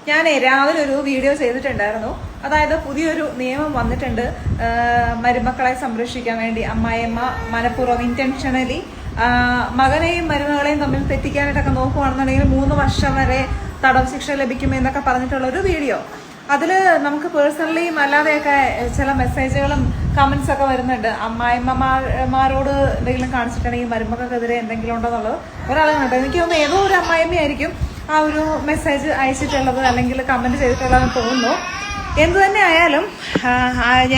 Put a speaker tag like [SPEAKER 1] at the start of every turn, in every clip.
[SPEAKER 1] ഞാൻ രാവിലെ ഒരു വീഡിയോ ചെയ്തിട്ടുണ്ടായിരുന്നു. അതായത് പുതിയൊരു നിയമം വന്നിട്ടുണ്ട്. മരുമക്കളെ സംരക്ഷിക്കാൻ വേണ്ടി അമ്മായിയമ്മ മനഃപൂർവ്വം ഇന്റൻഷനലി മകനെയും മരുമകളെയും തമ്മിൽ തെറ്റിക്കാനായിട്ടൊക്കെ നോക്കുകയാണെന്നുണ്ടെങ്കിൽ 3 വർഷം വരെ തടവ് ശിക്ഷ ലഭിക്കുമെന്നൊക്കെ പറഞ്ഞിട്ടുള്ള ഒരു വീഡിയോ. അതില് നമുക്ക് പേഴ്സണലിയും അല്ലാതെയൊക്കെ ചില മെസ്സേജുകളും കമന്റ്സ് ഒക്കെ വരുന്നുണ്ട്. അമ്മായിമ്മമാരോട് എന്തെങ്കിലും കാണിച്ചിട്ടുണ്ടെങ്കിൽ മരുമകൾക്കെതിരെ എന്തെങ്കിലും ഉണ്ടെന്നുള്ളത് ഒരാളെ കണ്ടു. എനിക്ക് തോന്നുന്നു ഏതോ ഒരു അമ്മായിമ്മയായിരിക്കും ആ ഒരു മെസ്സേജ് അയച്ചിട്ടുള്ളത് അല്ലെങ്കിൽ കമന്റ് ചെയ്തിട്ടുള്ളതെന്ന് തോന്നുന്നു. എന്തു തന്നെ ആയാലും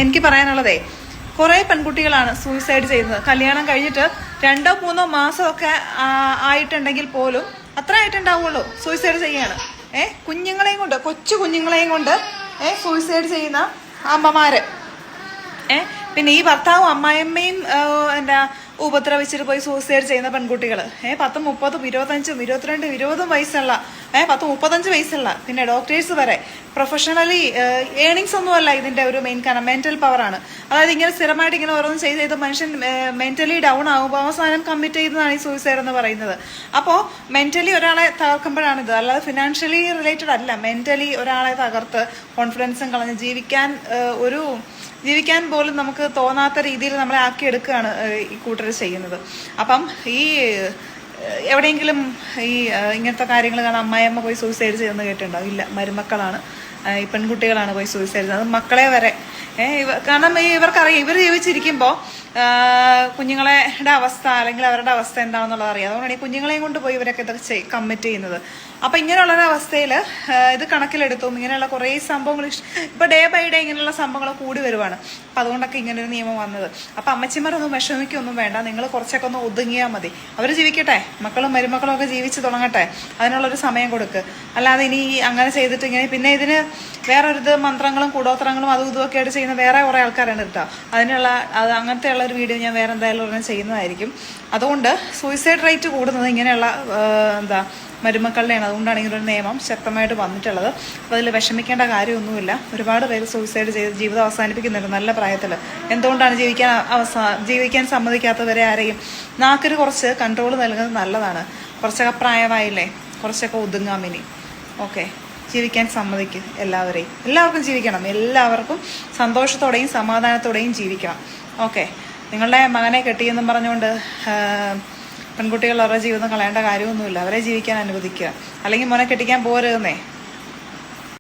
[SPEAKER 1] എനിക്ക് പറയാനുള്ളതേ, കുറെ പെൺകുട്ടികളാണ് സൂയിസൈഡ് ചെയ്യുന്നത്. കല്യാണം കഴിഞ്ഞിട്ട് 2-3 മാസമൊക്കെ ആയിട്ടുണ്ടെങ്കിൽ പോലും അത്ര ആയിട്ടുണ്ടാവുള്ളൂ സൂയിസൈഡ് ചെയ്യാണ്. കുഞ്ഞുങ്ങളെയും കൊണ്ട്, കൊച്ചു കുഞ്ഞുങ്ങളെയും കൊണ്ട് സൂയിസൈഡ് ചെയ്യുന്ന അമ്മമാര്. പിന്നെ ഈ ഭർത്താവും അമ്മായിയമ്മയും ഉപദ്രവിച്ചിട്ട് പോയി സൂയിസൈഡ് ചെയ്യുന്ന പെൺകുട്ടികൾ 10, 30, 25, 22, 20 വയസ്സുള്ള 10-35 വയസ്സുള്ള പിന്നെ ഡോക്ടേഴ്സ് വരെ പ്രൊഫഷണലി ഏണിങ്സ് ഒന്നുമല്ല ഇതിന്റെ ഒരു മെയിൻ കാരണം, മെന്റൽ പവറാണ്. അതായത് ഇങ്ങനെ സ്ഥിരമായിട്ട് ഇങ്ങനെ ഓരോന്നും ചെയ്ത് മനുഷ്യൻ മെന്റലി ഡൗൺ ആകുമ്പോൾ അവസാനം കമ്മിറ്റ് ചെയ്തതാണ് ഈ സൂയിസൈഡ് എന്ന് പറയുന്നത്. അപ്പോൾ മെന്റലി ഒരാളെ തകർക്കുമ്പോഴാണ് ഇത്, അല്ലാതെ ഫിനാൻഷ്യലി റിലേറ്റഡ് അല്ല. മെന്റലി ഒരാളെ തകർത്ത് കോൺഫിഡൻസും കളഞ്ഞ് ജീവിക്കാൻ പോലും നമുക്ക് തോന്നാത്ത രീതിയിൽ നമ്മളെ ആക്കിയെടുക്കുകയാണ് ഈ കൂട്ടർ ചെയ്യുന്നത്. അപ്പം ഈ എവിടെയെങ്കിലും ഈ ഇങ്ങനത്തെ കാര്യങ്ങൾ കാണാൻ അമ്മായിയമ്മ പോയി സൂയിസൈഡ് ചെയ്യുന്നത് കേട്ടിട്ടുണ്ടാവും? ഇല്ല, മരുമക്കളാണ്, ഈ പെൺകുട്ടികളാണ് പോയി സൂയിസൈഡ് ചെയ്യുന്നത്. അത് മക്കളെ വരെ കാരണം ഇവർക്കറിയാം, ഇവർ ജീവിച്ചിരിക്കുമ്പോൾ കുഞ്ഞുങ്ങളുടെ അവസ്ഥ അല്ലെങ്കിൽ അവരുടെ അവസ്ഥ എന്താണെന്നുള്ളത് അറിയാം. അതുകൊണ്ടാണ് ഈ കുഞ്ഞുങ്ങളെയും കൊണ്ട് പോയി ഇവരൊക്കെ ഇതൊക്കെ കമ്മിറ്റ് ചെയ്യുന്നത്. അപ്പൊ ഇങ്ങനെയുള്ളൊരവസ്ഥയിൽ ഇത് കണക്കിലെടുത്തും ഇങ്ങനെയുള്ള കുറേ സംഭവങ്ങൾ ഇപ്പൊ ഡേ ബൈ ഡേ ഇങ്ങനെയുള്ള സംഭവങ്ങൾ കൂടി വരുവാണ്. അപ്പൊ അതുകൊണ്ടൊക്കെ ഇങ്ങനെ ഒരു നിയമം വന്നത്. അപ്പൊ അമ്മച്ചിമാരൊന്നും വിഷമിക്കൊന്നും വേണ്ട, നിങ്ങൾ കുറച്ചൊക്കെ ഒന്ന് ഒതുങ്ങിയാൽ മതി. അവർ ജീവിക്കട്ടെ, മക്കളും മരുമക്കളും ഒക്കെ ജീവിച്ച് തുടങ്ങട്ടെ, അതിനുള്ളൊരു സമയം കൊടുക്ക്. അല്ലാതെ ഇനി അങ്ങനെ ചെയ്തിട്ട് ഇങ്ങനെ പിന്നെ ഇതിന് വേറൊരിത് മന്ത്രങ്ങളും കൂടോത്രങ്ങളും അതും ഇതുമൊക്കെ ആയിട്ട് ചെയ്യുന്ന വേറെ കുറെ ആൾക്കാരാണ് കേട്ടോ. അങ്ങനത്തെ ഉള്ള ഒരു വീഡിയോ ഞാൻ വേറെ എന്തായാലും ഒരെണ്ണം ചെയ്യുന്നതായിരിക്കും. അതുകൊണ്ട് സൂയിസൈഡ് റേറ്റ് കൂടുന്നത് ഇങ്ങനെയുള്ള മരുമക്കളുടെയാണ്. അതുകൊണ്ടാണ് ഇങ്ങനൊരു നിയമം ശക്തമായിട്ട് വന്നിട്ടുള്ളത്. അപ്പോൾ അതിൽ വിഷമിക്കേണ്ട കാര്യമൊന്നുമില്ല. ഒരുപാട് പേര് സൂയിസൈഡ് ചെയ്ത് ജീവിതം അവസാനിപ്പിക്കുന്നുണ്ട് നല്ല പ്രായത്തിൽ. എന്തുകൊണ്ടാണ് ജീവിക്കാൻ സമ്മതിക്കാത്തവരെ ആരെയും നാക്കിന് കുറച്ച് കൺട്രോൾ നൽകുന്നത് നല്ലതാണ്. കുറച്ചൊക്കെ പ്രായമായില്ലേ, കുറച്ചൊക്കെ ഒതുങ്ങാമിനി. ഓക്കെ, ജീവിക്കാൻ സമ്മതിക്കും എല്ലാവർക്കും ജീവിക്കണം. എല്ലാവർക്കും സന്തോഷത്തോടെയും സമാധാനത്തോടെയും ജീവിക്കണം. ഓക്കെ, നിങ്ങളുടെ മകനെ കെട്ടിയെന്നും പറഞ്ഞുകൊണ്ട് പെൺകുട്ടികൾ അവരുടെ ജീവിതം കളയേണ്ട കാര്യമൊന്നുമില്ല. അവരെ ജീവിക്കാൻ അനുവദിക്കുക. അല്ലെങ്കിൽ മോനെ കെട്ടിക്കാൻ പോരുന്നേ.